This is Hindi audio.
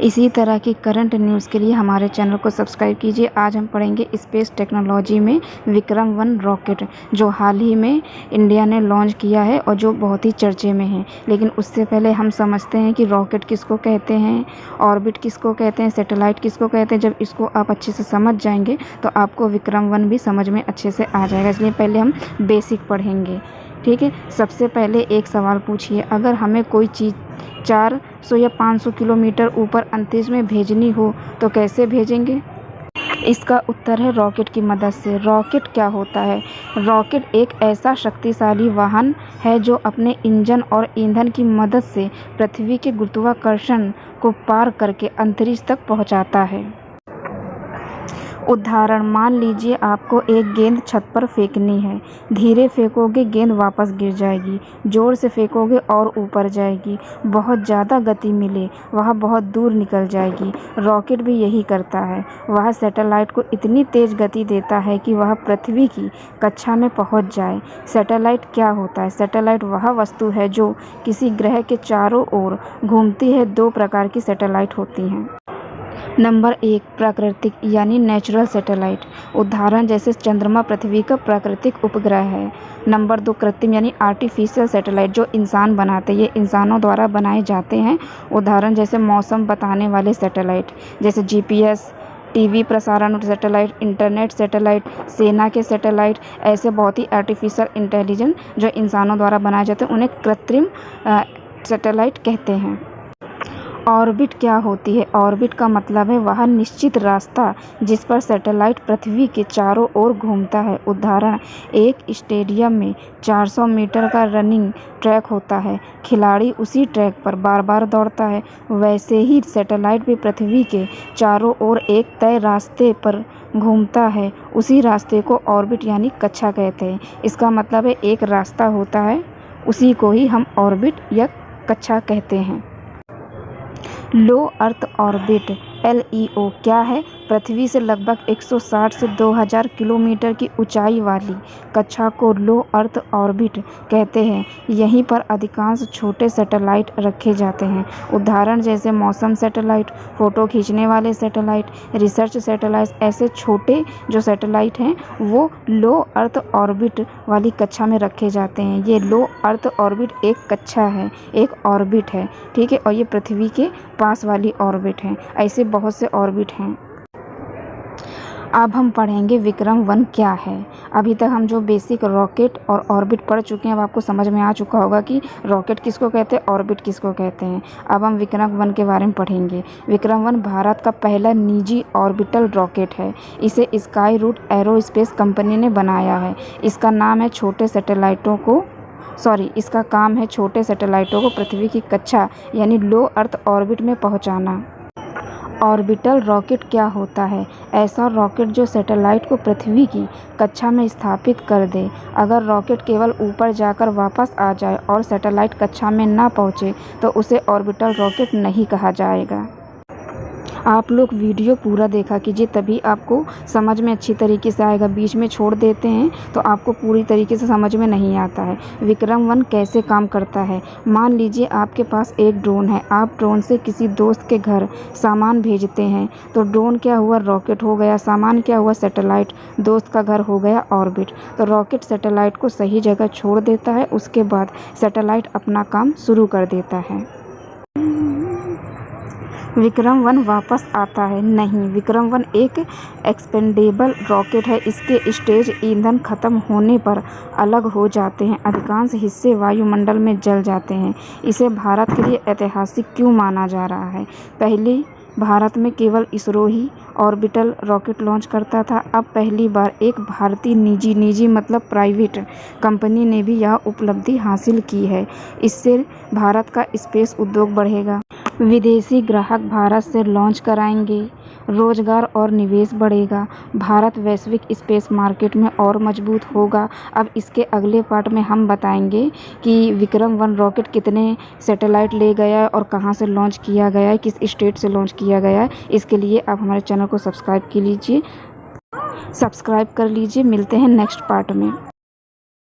इसी तरह की करंट न्यूज़ के लिए हमारे चैनल को सब्सक्राइब कीजिए। आज हम पढ़ेंगे स्पेस टेक्नोलॉजी में विक्रम-1 रॉकेट, जो हाल ही में इंडिया ने लॉन्च किया है और जो बहुत ही चर्चे में है। लेकिन उससे पहले हम समझते हैं कि रॉकेट किसको कहते हैं, ऑर्बिट किसको कहते हैं, सैटेलाइट किसको कहते हैं। जब इसको आप अच्छे से समझ जाएंगे तो आपको विक्रम-1 भी समझ में अच्छे से आ जाएगा। इसलिए पहले हम बेसिक पढ़ेंगे, ठीक है। सबसे पहले एक सवाल पूछिए, अगर हमें कोई चीज़ 400 या 500 किलोमीटर ऊपर अंतरिक्ष में भेजनी हो तो कैसे भेजेंगे? इसका उत्तर है रॉकेट की मदद से। रॉकेट क्या होता है? रॉकेट एक ऐसा शक्तिशाली वाहन है जो अपने इंजन और ईंधन की मदद से पृथ्वी के गुरुत्वाकर्षण को पार करके अंतरिक्ष तक पहुंचाता है। उदाहरण, मान लीजिए आपको एक गेंद छत पर फेंकनी है। धीरे फेंकोगे गेंद वापस गिर जाएगी, जोर से फेंकोगे और ऊपर जाएगी। बहुत ज़्यादा गति मिले वह बहुत दूर निकल जाएगी। रॉकेट भी यही करता है। वह सैटेलाइट को इतनी तेज़ गति देता है कि वह पृथ्वी की कक्षा में पहुंच जाए। सैटेलाइट क्या होता है? सैटेलाइट वह वस्तु है जो किसी ग्रह के चारों ओर घूमती है। 2 प्रकार की सैटेलाइट होती हैं। नंबर 1, प्राकृतिक यानी नेचुरल सैटेलाइट। उदाहरण जैसे चंद्रमा पृथ्वी का प्राकृतिक उपग्रह है। नंबर 2, कृत्रिम यानी आर्टिफिशियल सैटेलाइट, जो इंसान बनाते हैं। ये इंसानों द्वारा बनाए जाते हैं। उदाहरण जैसे मौसम बताने वाले सैटेलाइट, जैसे GPS, टीवी प्रसारण सैटेलाइट, इंटरनेट सैटेलाइट, सेना के सैटेलाइट। ऐसे बहुत ही आर्टिफिशियल इंटेलिजेंस जो इंसानों द्वारा बनाए जाते हैं उन्हें कृत्रिम सैटेलाइट कहते हैं। ऑर्बिट क्या होती है? ऑर्बिट का मतलब है वह निश्चित रास्ता जिस पर सैटेलाइट पृथ्वी के चारों ओर घूमता है। उदाहरण, एक स्टेडियम में 400 मीटर का रनिंग ट्रैक होता है। खिलाड़ी उसी ट्रैक पर बार बार दौड़ता है। वैसे ही सैटेलाइट भी पृथ्वी के चारों ओर एक तय रास्ते पर घूमता है। उसी रास्ते को ऑर्बिट यानी कक्षा कहते हैं। इसका मतलब है एक रास्ता होता है, उसी को ही हम ऑर्बिट या कक्षा कहते हैं। लो अर्थ ऑर्बिट LEO क्या है? पृथ्वी से लगभग 160 से 2000 किलोमीटर की ऊंचाई वाली कक्षा को लो अर्थ ऑर्बिट कहते हैं। यहीं पर अधिकांश छोटे सैटेलाइट रखे जाते हैं। उदाहरण जैसे मौसम सैटेलाइट, फ़ोटो खींचने वाले सैटेलाइट, रिसर्च सैटेलाइट। ऐसे छोटे जो सैटेलाइट हैं वो लो अर्थ ऑर्बिट वाली कक्षा में रखे जाते हैं। ये लो अर्थ ऑर्बिट एक कक्षा है, एक ऑर्बिट है, ठीक है। और ये पृथ्वी के पास वाली ऑर्बिट है। ऐसे बहुत से ऑर्बिट हैं। अब हम पढ़ेंगे विक्रम-1 क्या है। अभी तक हम जो बेसिक रॉकेट और ऑर्बिट पढ़ चुके हैं, अब आपको समझ में आ चुका होगा कि रॉकेट किसको कहते हैं, ऑर्बिट किसको कहते हैं। अब हम विक्रम-1 के बारे में पढ़ेंगे। विक्रम-1 भारत का पहला निजी ऑर्बिटल रॉकेट है। इसे स्काई रूट एरोस्पेस कंपनी ने बनाया है। इसका काम है छोटे सैटेलाइटों को पृथ्वी की कक्षा यानी लो अर्थ ऑर्बिट में पहुंचाना। ऑर्बिटल रॉकेट क्या होता है? ऐसा रॉकेट जो सैटेलाइट को पृथ्वी की कक्षा में स्थापित कर दे। अगर रॉकेट केवल ऊपर जाकर वापस आ जाए और सैटेलाइट कक्षा में ना पहुंचे तो उसे ऑर्बिटल रॉकेट नहीं कहा जाएगा। आप लोग वीडियो पूरा देखा कीजिए, तभी आपको समझ में अच्छी तरीके से आएगा। बीच में छोड़ देते हैं तो आपको पूरी तरीके से समझ में नहीं आता है। विक्रम-1 कैसे काम करता है? मान लीजिए आपके पास एक ड्रोन है। आप ड्रोन से किसी दोस्त के घर सामान भेजते हैं तो ड्रोन क्या हुआ? रॉकेट हो गया। सामान क्या हुआ? सैटेलाइट। दोस्त का घर हो गया ऑर्बिट। तो रॉकेट सैटेलाइट को सही जगह छोड़ देता है, उसके बाद सैटेलाइट अपना काम शुरू कर देता है। विक्रम-1 वापस आता है? नहीं, विक्रम-1 एक एक्सपेंडेबल रॉकेट है। इसके स्टेज ईंधन खत्म होने पर अलग हो जाते हैं। अधिकांश हिस्से वायुमंडल में जल जाते हैं। इसे भारत के लिए ऐतिहासिक क्यों माना जा रहा है? पहले भारत में केवल इसरो ही ऑर्बिटल रॉकेट लॉन्च करता था। अब पहली बार एक भारतीय निजी मतलब प्राइवेट कंपनी ने भी यह उपलब्धि हासिल की है। इससे भारत का स्पेस उद्योग बढ़ेगा। विदेशी ग्राहक भारत से लॉन्च कराएंगे। रोजगार और निवेश बढ़ेगा। भारत वैश्विक स्पेस मार्केट में और मजबूत होगा। अब इसके अगले पार्ट में हम बताएंगे कि विक्रम-1 रॉकेट कितने सैटेलाइट ले गया है और कहाँ से लॉन्च किया गया है, किस स्टेट से लॉन्च किया गया है। इसके लिए आप हमारे चैनल को सब्सक्राइब कर लीजिए। मिलते हैं नेक्स्ट पार्ट में।